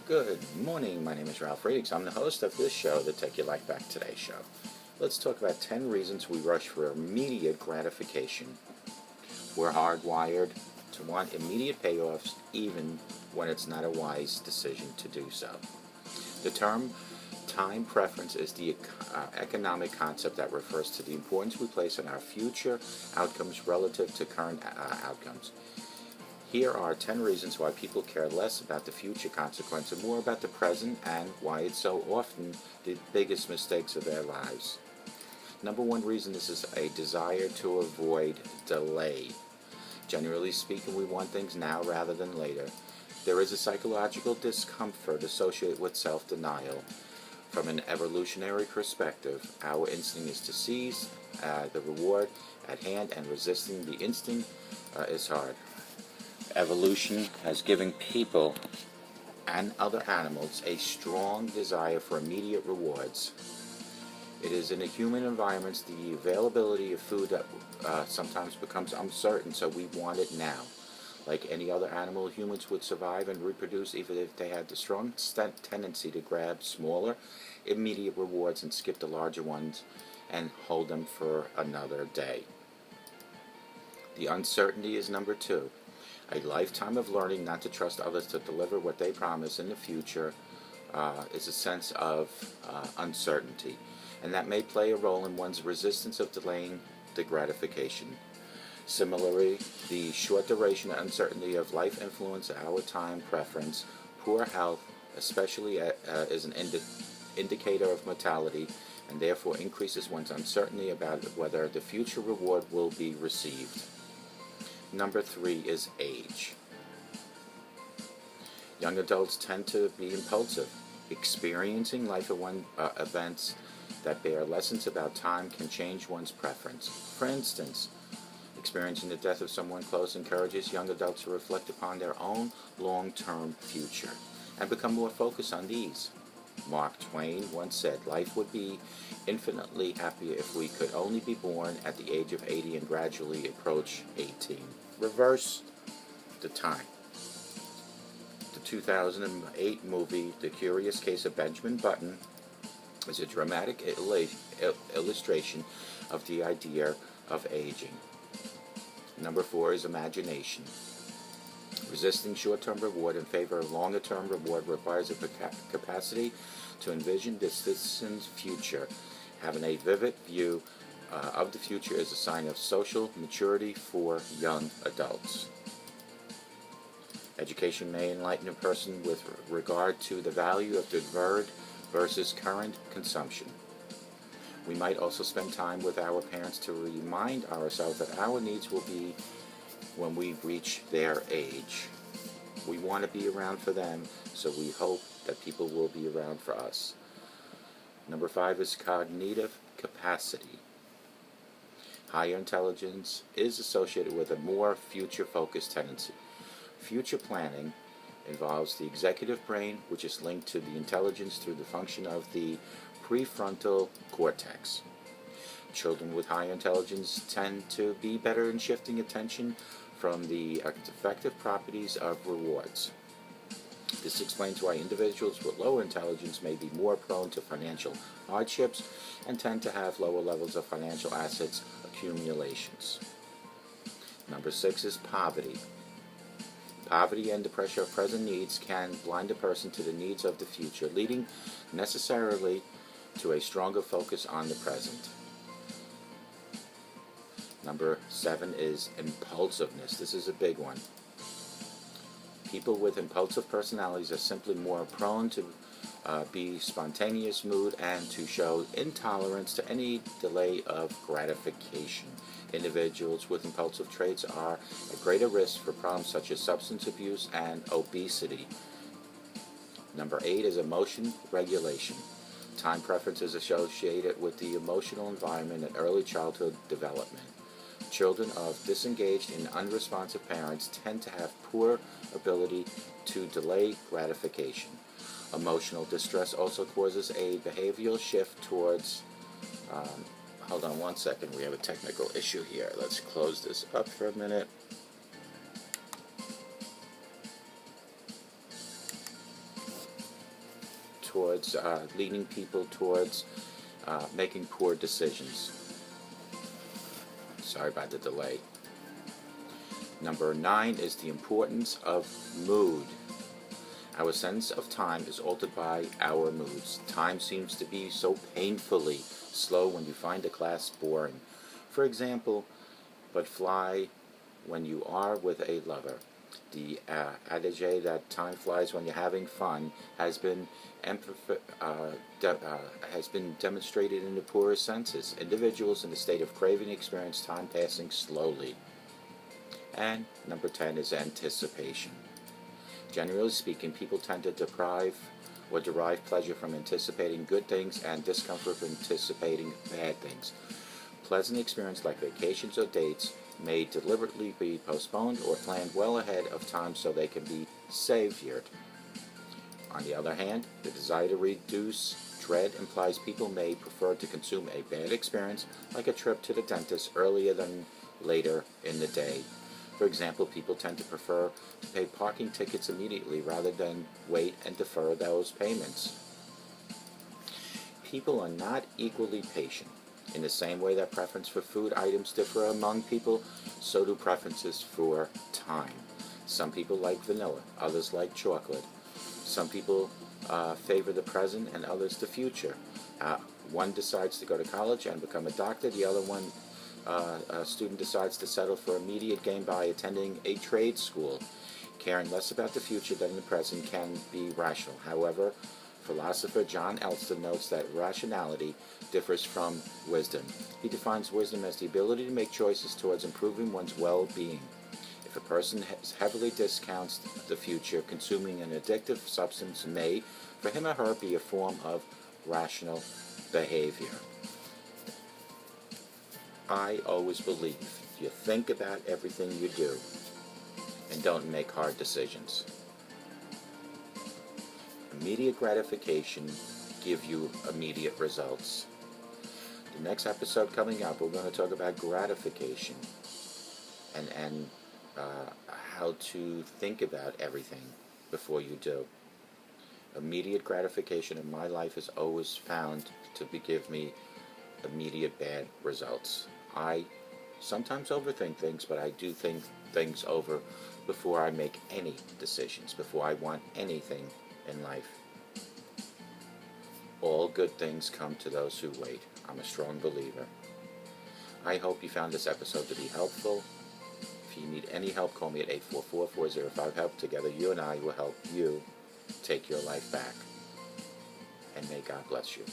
Good morning, my name is Ralf Friedrichs. I'm the host of this show, the Take Your Life Back Today show. Let's talk about 10 reasons we rush for immediate gratification. We're hardwired to want immediate payoffs even when it's not a wise decision to do so. The term time preference is the economic concept that refers to the importance we place on our future outcomes relative to current outcomes. Here are 10 reasons why people care less about the future consequence and more about the present, and why it's so often the biggest mistakes of their lives. Number one reason is a desire to avoid delay. Generally speaking, we want things now rather than later. There is a psychological discomfort associated with self-denial. From an evolutionary perspective, our instinct is to seize the reward at hand, and resisting the instinct is hard. Evolution has given people and other animals a strong desire for immediate rewards. It is in a human environment the availability of food that sometimes becomes uncertain, so we want it now. Like any other animal, humans would survive and reproduce even if they had the strong tendency to grab smaller, immediate rewards and skip the larger ones and hold them for another day. The uncertainty is number two. A lifetime of learning not to trust others to deliver what they promise in the future is a sense of uncertainty, and that may play a role in one's resistance of delaying the gratification. Similarly, the short duration and uncertainty of life influence our time preference. Poor health, especially, is an indicator of mortality, and therefore increases one's uncertainty about whether the future reward will be received. Number three is age. Young adults tend to be impulsive. Experiencing life events that bear lessons about time can change one's preference. For instance, experiencing the death of someone close encourages young adults to reflect upon their own long-term future and become more focused on these. Mark Twain once said, "Life would be infinitely happier if we could only be born at the age of 80 and gradually approach 18. Reverse the time. The 2008 movie, The Curious Case of Benjamin Button, is a dramatic illustration of the idea of aging. Number four is imagination. Resisting short-term reward in favor of longer-term reward requires a capacity to envision the distant future. Having a vivid view of the future is a sign of social maturity for young adults. Education may enlighten a person with regard to the value of deferred versus current consumption. We might also spend time with our parents to remind ourselves that our needs will be when we reach their age. We want to be around for them, so we hope that people will be around for us. Number five is cognitive capacity. Higher intelligence is associated with a more future-focused tendency. Future planning involves the executive brain, which is linked to the intelligence through the function of the prefrontal cortex. Children with high intelligence tend to be better in shifting attention from the effective properties of rewards. This explains why individuals with lower intelligence may be more prone to financial hardships and tend to have lower levels of financial assets accumulations. Number six is poverty. Poverty and the pressure of present needs can blind a person to the needs of the future, leading necessarily to a stronger focus on the present. Number seven is impulsiveness. This is a big one. People with impulsive personalities are simply more prone to be spontaneous mood and to show intolerance to any delay of gratification. Individuals with impulsive traits are at greater risk for problems such as substance abuse and obesity. Number eight is emotion regulation. Time preference is associated with the emotional environment and early childhood development. Children of disengaged and unresponsive parents tend to have poor ability to delay gratification. Emotional distress also causes a behavioral shift towards hold on one second, we have a technical issue here. Let's close this up for a minute. towards, leading people towards making poor decisions. Sorry about the delay. Number 9 is the importance of mood. Our sense of time is altered by our moods. Time seems to be so painfully slow when you find a class boring. For example, but fly when you are with a lover. The adage that time flies when you're having fun has been demonstrated in the poorest senses. Individuals in a state of craving experience time passing slowly. And number 10 is anticipation. Generally speaking, people tend to derive pleasure from anticipating good things and discomfort from anticipating bad things. Pleasant experiences like vacations or dates may deliberately be postponed or planned well ahead of time so they can be savored. On the other hand, the desire to reduce dread implies people may prefer to consume a bad experience, like a trip to the dentist, earlier than later in the day. For example, people tend to prefer to pay parking tickets immediately rather than wait and defer those payments. People are not equally patient. In the same way that preference for food items differ among people, so do preferences for time. Some people like vanilla, others like chocolate. Some people favor the present and others the future. One decides to go to college and become a doctor, the other one a student decides to settle for immediate gain by attending a trade school. Caring less about the future than the present can be rational. However, philosopher John Elster notes that rationality differs from wisdom. He defines wisdom as the ability to make choices towards improving one's well-being. If a person heavily discounts the future, consuming an addictive substance may, for him or her, be a form of rational behavior. I always believe you think about everything you do and don't make hard decisions. Immediate gratification gives you immediate results. The next episode coming up, we're going to talk about gratification and how to think about everything before you do. Immediate gratification in my life is always found to give me immediate bad results. I sometimes overthink things, but I do think things over before I make any decisions, before I want anything in life. All good things come to those who wait. I'm a strong believer. I hope you found this episode to be helpful. If you need any help, call me at 844-405-HELP. Together, you and I will help you take your life back. And may God bless you.